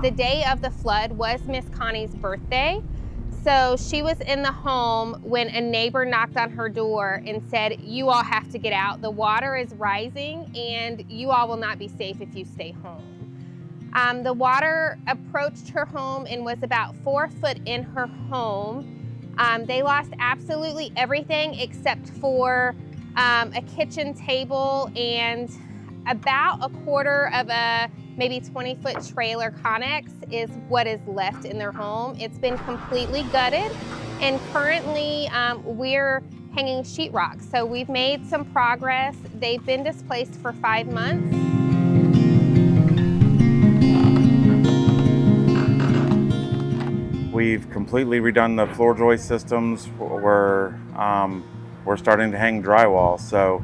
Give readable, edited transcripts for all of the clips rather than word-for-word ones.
the day of the flood was Miss Connie's birthday. So she was in the home when a neighbor knocked on her door and said, "You all have to get out. The water is rising and you all will not be safe if you stay home." The water approached her home and was about 4 foot in her home. They lost absolutely everything except for a kitchen table and about a quarter of a maybe 20-foot trailer Connex is what is left in their home. It's been completely gutted, and currently we're hanging sheetrock. So we've made some progress. They've been displaced for 5 months. We've completely redone the floor joist systems. We're starting to hang drywall. So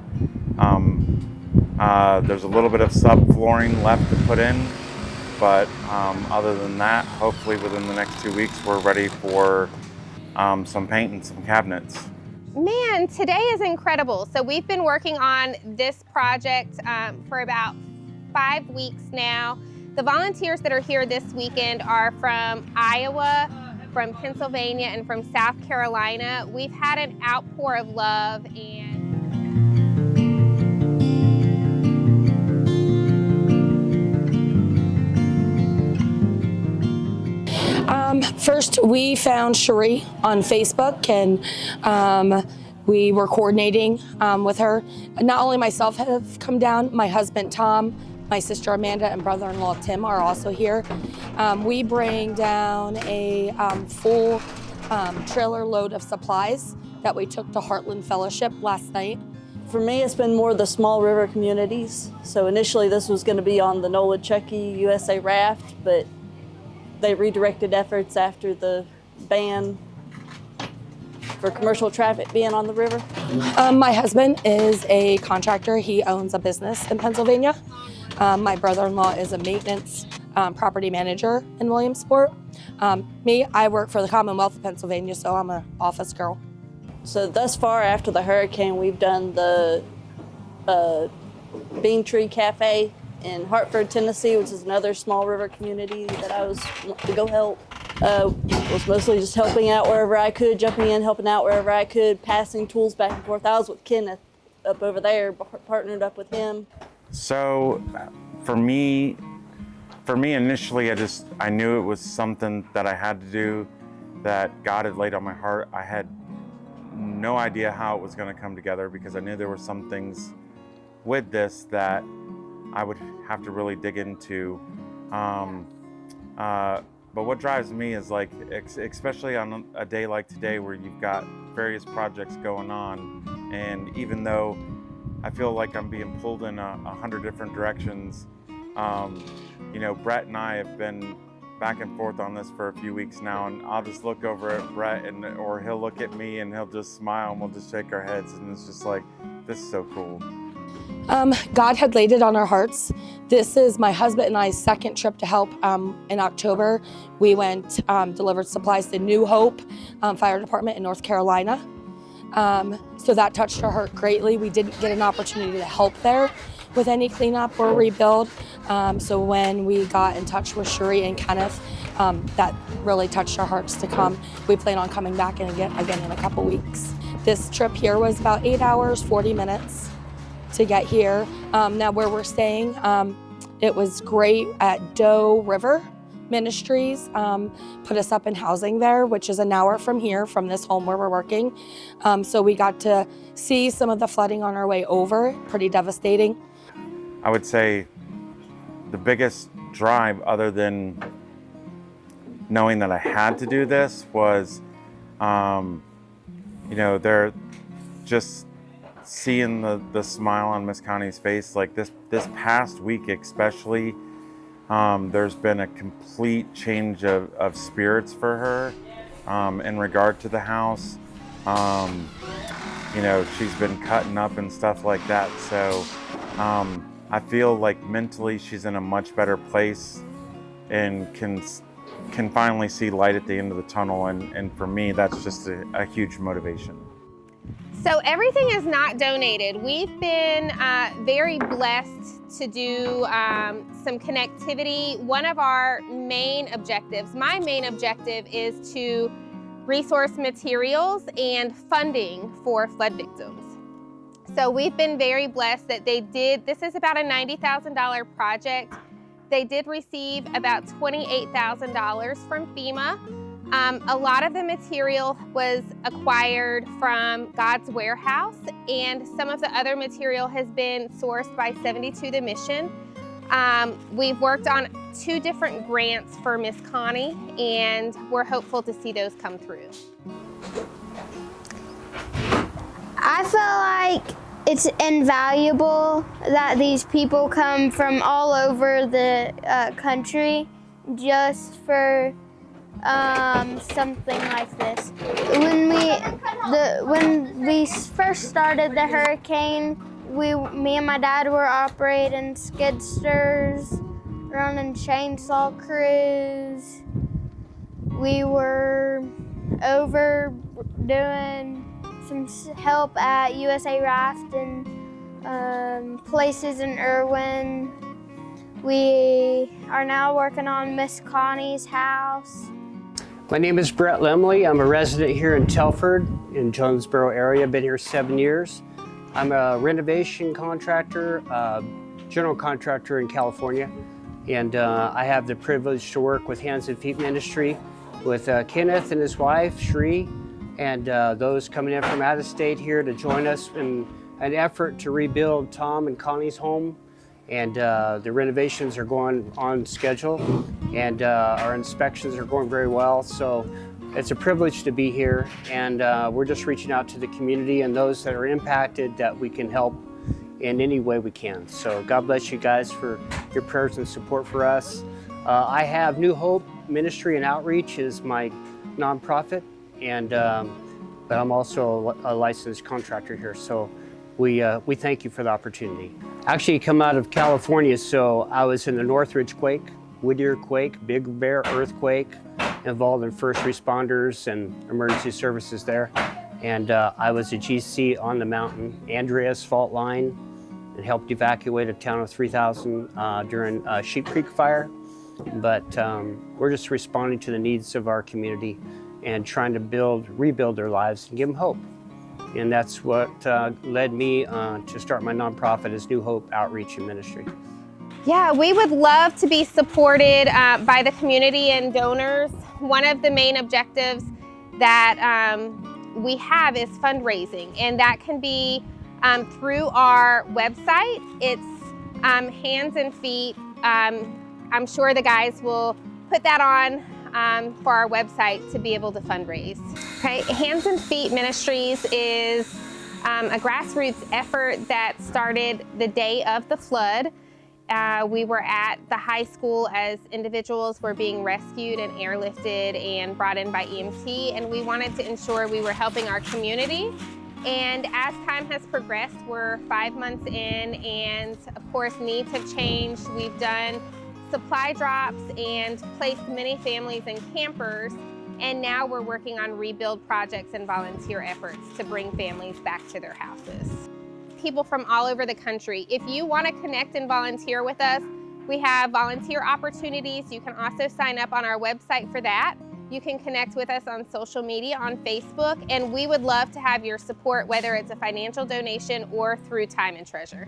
there's a little bit of subflooring left to put in, but other than that, hopefully within the next 2 weeks, we're ready for some paint and some cabinets. Man, today is incredible. So we've been working on this project for about 5 weeks now. The volunteers that are here this weekend are from Iowa, from Pennsylvania, and from South Carolina. We've had an outpour of love and first, we found Cherie on Facebook, and we were coordinating with her. Not only myself have come down, my husband Tom, my sister Amanda, and brother-in-law Tim are also here. We bring down a full trailer load of supplies that we took to Heartland Fellowship last night. For me, it's been more the small river communities. So initially this was going to be on the Nolichucky USA Raft, but they redirected efforts after the ban for commercial traffic being on the river. My husband is a contractor. He owns a business in Pennsylvania. My brother-in-law is a maintenance property manager in Williamsport. Me, I work for the Commonwealth of Pennsylvania, so I'm an office girl. So thus far after the hurricane, we've done the Bean Tree Cafe in Hartford, Tennessee, which is another small river community that I was wanting to go help. Was mostly just helping out wherever I could, jumping in, helping out wherever I could, passing tools back and forth. I was with Kenneth up over there, partnered up with him. So for me initially, I knew it was something that I had to do, that God had laid on my heart. I had no idea how it was going to come together because I knew there were some things with this that I would have to really dig into. But what drives me is, like, especially on a day like today where you've got various projects going on, and even though I feel like I'm being pulled in 100 different directions, you know, Brett and I have been back and forth on this for a few weeks now, and I'll just look over at Brett or he'll look at me and he'll just smile and we'll just shake our heads, and it's just like, this is so cool. God had laid it on our hearts. This is my husband and I's second trip to help. In October, we went, delivered supplies to New Hope Fire Department in North Carolina. So that touched our heart greatly. We didn't get an opportunity to help there with any cleanup or rebuild. So when we got in touch with Cherie and Kenneth, that really touched our hearts to come. We plan on coming back again in a couple weeks. This trip here was about 8 hours, 40 minutes to get here. Now where we're staying, it was great at Doe River Ministries, put us up in housing there, which is an hour from here, from this home where we're working. So we got to see some of the flooding on our way over, pretty devastating. I would say the biggest drive, other than knowing that I had to do this, was, you know, they're just seeing the smile on Miss Connie's face. Like this past week especially, there's been a complete change of spirits for her in regard to the house. You know, she's been cutting up and stuff like that. So I feel like mentally she's in a much better place and can finally see light at the end of the tunnel. And for me, that's just a huge motivation. So everything is not donated. We've been very blessed to do some connectivity. One of our main objectives, my main objective, is to resource materials and funding for flood victims. So we've been very blessed that this is about a $90,000 project. They did receive about $28,000 from FEMA. A lot of the material was acquired from God's Warehouse, and some of the other material has been sourced by 72 The Mission. We've worked on 2 different grants for Miss Connie, and we're hopeful to see those come through. I feel like it's invaluable that these people come from all over the country just for something like this. When we first started the hurricane, me and my dad were operating skidsters, running chainsaw crews. We were over doing some help at USA Raft and places in Irwin. We are now working on Miss Connie's house. My name is Brett Lemley. I'm a resident here in Telford in Jonesboro area. Been here 7 years. I'm a renovation contractor, general contractor in California, and I have the privilege to work with Hands and Feet Ministry with Kenneth and his wife, Shree, and those coming in from out of state here to join us in an effort to rebuild Tom and Connie's home. And the renovations are going on schedule, and our inspections are going very well. So it's a privilege to be here, and we're just reaching out to the community and those that are impacted that we can help in any way we can. So God bless you guys for your prayers and support for us. I have New Hope Ministry and Outreach is my nonprofit, and but I'm also a licensed contractor here. So we thank you for the opportunity. Actually come out of California, so I was in the Northridge quake, Whittier quake, Big Bear earthquake, involved in first responders and emergency services there. And I was a GC on the mountain, Andreas fault line, and helped evacuate a town of 3,000 during Sheep Creek fire. But we're just responding to the needs of our community and trying to rebuild their lives and give them hope. And that's what led me to start my nonprofit as New Hope Outreach and Ministry. Yeah, we would love to be supported by the community and donors. One of the main objectives that we have is fundraising, and that can be through our website. It's Hands and Feet. I'm sure the guys will put that on for our website to be able to fundraise. Okay, Hands and Feet Ministries is a grassroots effort that started the day of the flood. We were at the high school as individuals were being rescued and airlifted and brought in by EMT, and we wanted to ensure we were helping our community. And as time has progressed, we're 5 months in, and of course needs have changed. We've done supply drops and placed many families in campers, and now we're working on rebuild projects and volunteer efforts to bring families back to their houses. People from all over the country, if you want to connect and volunteer with us, we have volunteer opportunities. You can also sign up on our website for that. You can connect with us on social media, on Facebook, and we would love to have your support, whether it's a financial donation or through time and treasure.